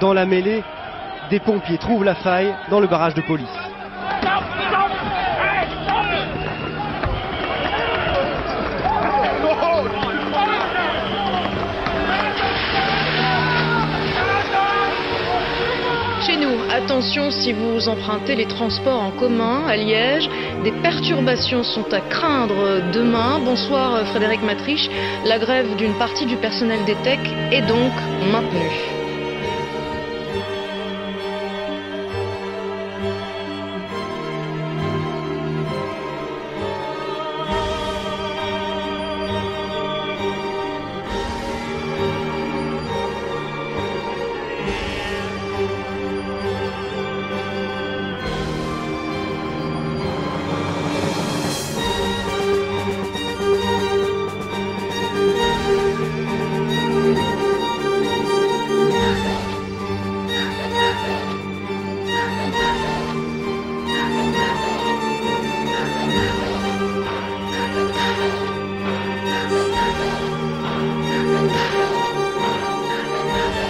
Dans la mêlée, des pompiers trouvent la faille dans le barrage de police. Chez nous, attention si vous empruntez les transports en commun à Liège, des perturbations sont à craindre demain. Bonsoir Frédéric Matriche, la grève d'une partie du personnel des TEC est donc maintenue.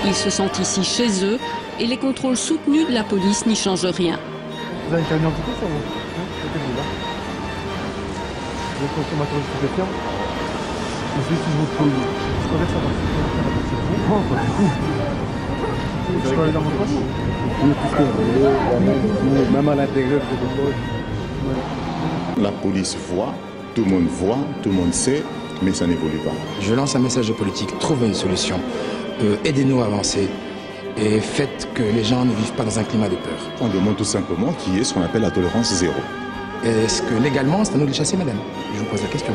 Ils se sentent ici chez eux et les contrôles soutenus de la police n'y changent rien. Vous avez une carte d'identité sur vous? Vous êtes consommateur de stupéfiants? Mais si je vous trouve, je connais ça dans ce cas. Pas du tout. Je peux aller dans votre poche? Oui, puisque même à l'intérieur de votre poche. La police voit, tout le monde voit, tout le monde sait, mais ça n'évolue pas. Je lance un message de politique, trouvez une solution. Aidez-nous à avancer et faites que les gens ne vivent pas dans un climat de peur. On demande tout simplement qu'il y ait ce qu'on appelle la tolérance zéro. Est-ce que légalement, c'est à nous de les chasser, madame? Je vous pose la question.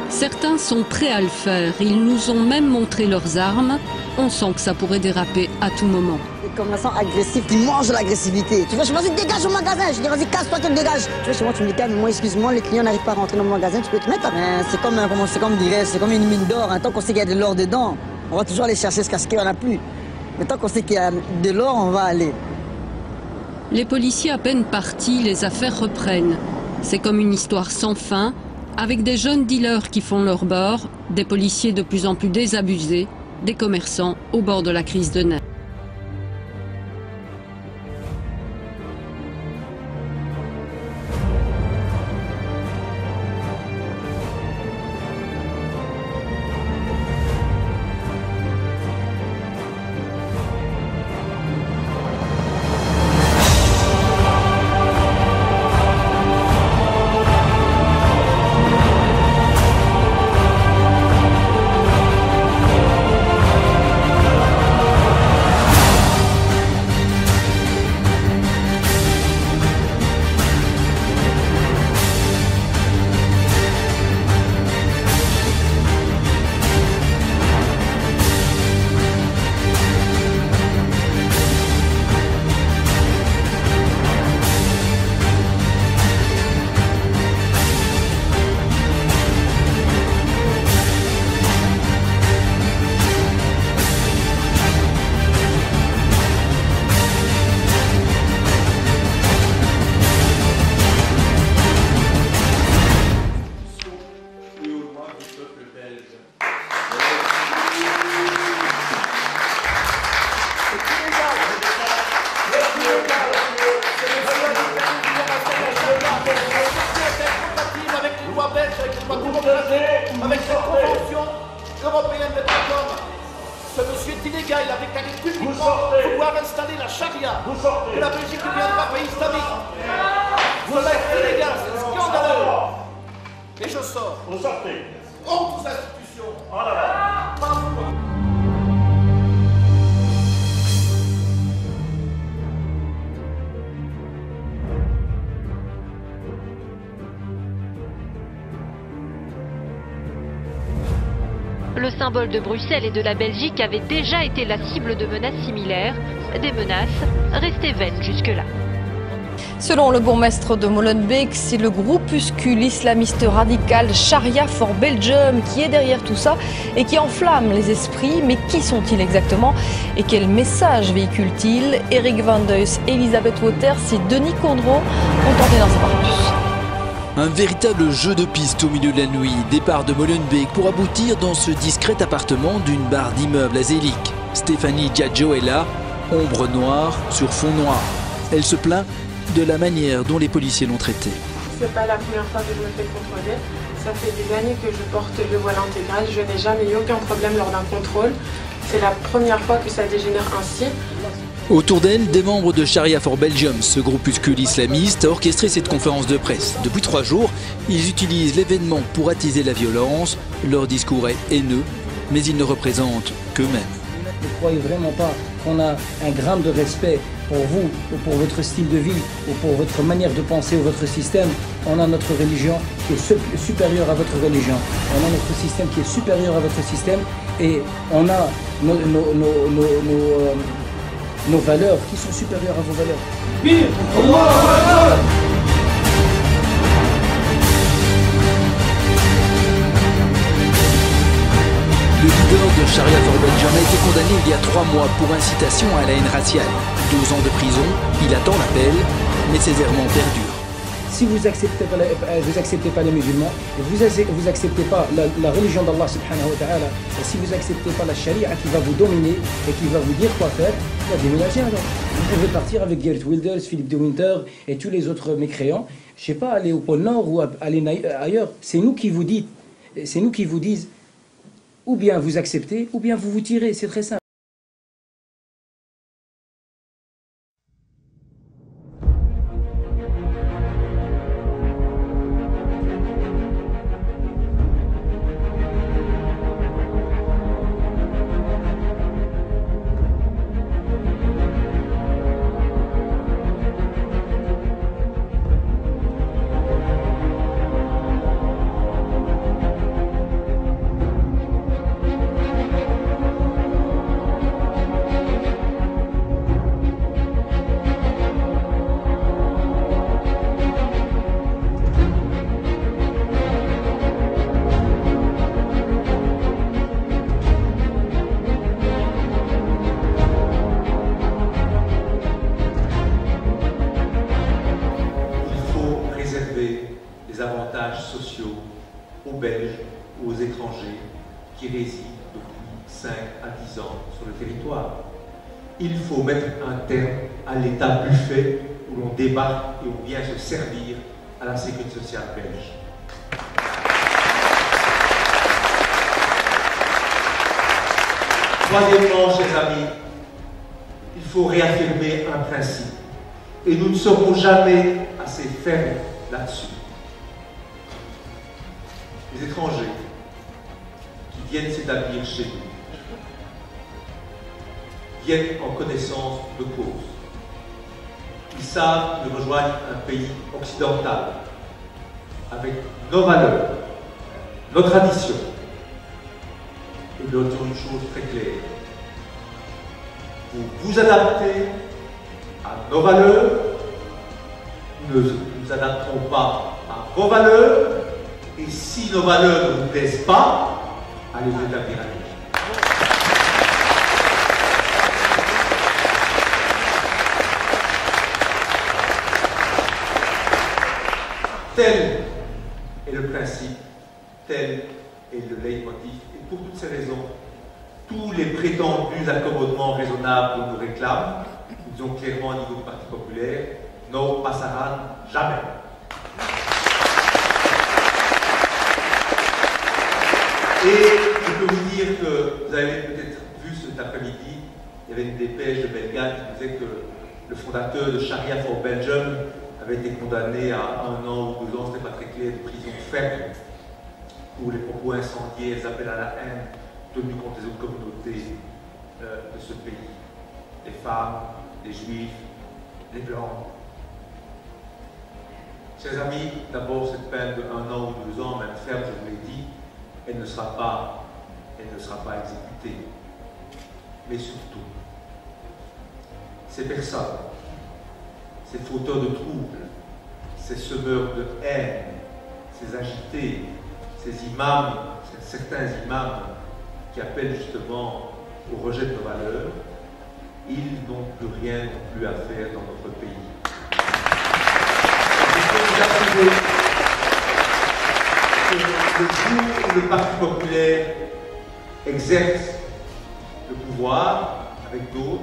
Certains sont prêts à le faire. Ils nous ont même montré leurs armes. On sent que ça pourrait déraper à tout moment. Des commerçants agressifs qui mangent l'agressivité. Tu vois, je me dis, dégage au magasin. Je dis, vas-y, casse-toi, tu te dégages. Tu vois, chez moi, tu me dis, mais moi, excuse-moi, les clients n'arrivent pas à rentrer dans mon magasin, tu peux te mettre. C'est comme une mine d'or. Tant qu'on sait qu'il y a de l'or dedans, on va toujours aller chercher jusqu'à ce qu'il n'y en a plus. Mais tant qu'on sait qu'il y a de l'or, on va aller. Les policiers à peine partis, les affaires reprennent. C'est comme une histoire sans fin, avec des jeunes dealers qui font leur bord, des policiers de plus en plus désabusés, des commerçants au bord de la crise de nerfs. Avec cette convention européenne des droits de l'homme, ce monsieur est illégal, il a déclaré publiquement pouvoir installer la charia de la Belgique qui viendra pays islamique. Cela est illégal, c'est scandaleux. Et je sors. Vous sortez. Honte aux institutions. Oh là là. Pas vous. Le symbole de Bruxelles et de la Belgique avait déjà été la cible de menaces similaires, des menaces restées vaines jusque-là. Selon le bourgmestre de Molenbeek, c'est le groupuscule islamiste radical Sharia for Belgium qui est derrière tout ça et qui enflamme les esprits. Mais qui sont-ils exactement et quel message véhiculent-ils? Eric Van Deus, Elisabeth Waters et Denis Condreau ont tenté d'en savoir plus. Un véritable jeu de piste au milieu de la nuit. Départ de Molenbeek pour aboutir dans ce discret appartement d'une barre d'immeubles à Zélik. Stéphanie Diaggio est là, ombre noire sur fond noir. Elle se plaint de la manière dont les policiers l'ont traitée. C'est pas la première fois que je me fais contrôler. Ça fait des années que je porte le voile intégral. Je n'ai jamais eu aucun problème lors d'un contrôle. C'est la première fois que ça dégénère ainsi. Autour d'elle, des membres de Sharia for Belgium, ce groupuscule islamiste, a orchestré cette conférence de presse. Depuis 3 jours, ils utilisent l'événement pour attiser la violence. Leur discours est haineux, mais ils ne représentent qu'eux-mêmes. Ne croyez vraiment pas qu'on a un gramme de respect pour vous, ou pour votre style de vie, ou pour votre manière de penser ou votre système. On a notre religion qui est supérieure à votre religion. On a notre système qui est supérieur à votre système. Et on a nos valeurs qui sont supérieures à vos valeurs. Pire, le leader de Sharia for Belgium a été condamné il y a 3 mois pour incitation à la haine raciale. 12 ans de prison, il attend l'appel, mais ses errements perdurent. Si vous acceptez pas les musulmans, vous acceptez pas la religion d'Allah subhanahu wa ta'ala, et si vous acceptez pas la charia qui va vous dominer et qui va vous dire quoi faire, vous déménagez alors. Vous pouvez partir avec Geert Wilders, Philippe de Winter et tous les autres mécréants. Je sais pas, aller au pôle Nord ou aller ailleurs. C'est nous qui vous disent, ou bien vous acceptez, ou bien vous vous tirez. C'est très simple. les avantages sociaux aux Belges ou aux étrangers qui résident depuis 5 à 10 ans sur le territoire. Il faut mettre un terme à l'état buffet où l'on débarque et où vient se servir à la sécurité sociale belge. Troisièmement, chers amis, il faut réaffirmer un principe. Et nous ne serons jamais assez fermes là-dessus. Les étrangers qui viennent s'établir chez nous viennent en connaissance de cause. Ils savent qu'ils rejoignent un pays occidental avec nos valeurs, nos traditions. Et nous leur disons une chose très claire. Vous vous adaptez à nos valeurs, nous ne nous adapterons pas à vos valeurs, et si nos valeurs ne vous plaisent pas, allez vous établir à nous. Tel est le principe, tel est le leitmotiv, et pour toutes ces raisons, tous les prétendus accommodements raisonnables dont nous réclament, nous disons clairement au niveau du Parti populaire, ne passeront jamais. Et je peux vous dire que vous avez peut-être vu cet après-midi, il y avait une dépêche de Belgrade qui disait que le fondateur de Sharia for Belgium avait été condamné à 1 an ou 2 ans, c'était pas très clair, de prison ferme pour les propos incendiaires, les appels à la haine tenus contre les autres communautés de ce pays. Les femmes, les juifs, les blancs. Chers amis, d'abord cette peine de 1 an ou 2 ans, même ferme, je vous l'ai dit, elle ne sera pas exécutée. Mais surtout, ces personnes, ces fauteurs de troubles, ces semeurs de haine, ces agités, ces imams, certains imams qui appellent justement au rejet de nos valeurs, ils n'ont plus rien non plus à faire dans notre pays. Je peux vous assurer que le jour où le Parti populaire exerce le pouvoir avec d'autres.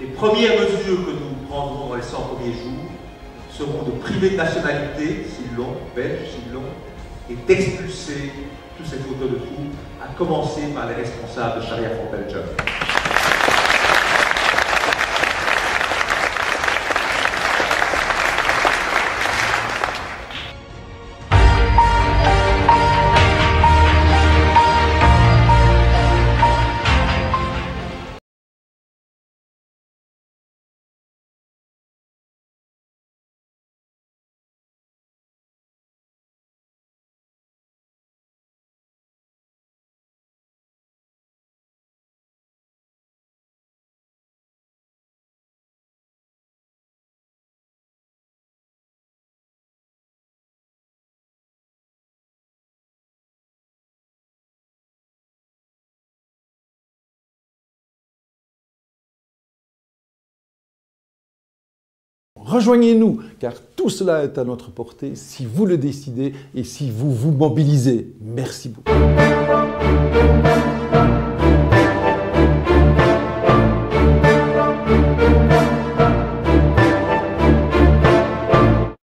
Les premières mesures que nous prendrons dans les 100 premiers jours seront de priver de nationalité, s'ils l'ont, belge, s'ils l'ont, et d'expulser tous ces fauteurs de troubles, à commencer par les responsables de Sharia for Belgium. Rejoignez-nous, car tout cela est à notre portée si vous le décidez et si vous vous mobilisez. Merci beaucoup.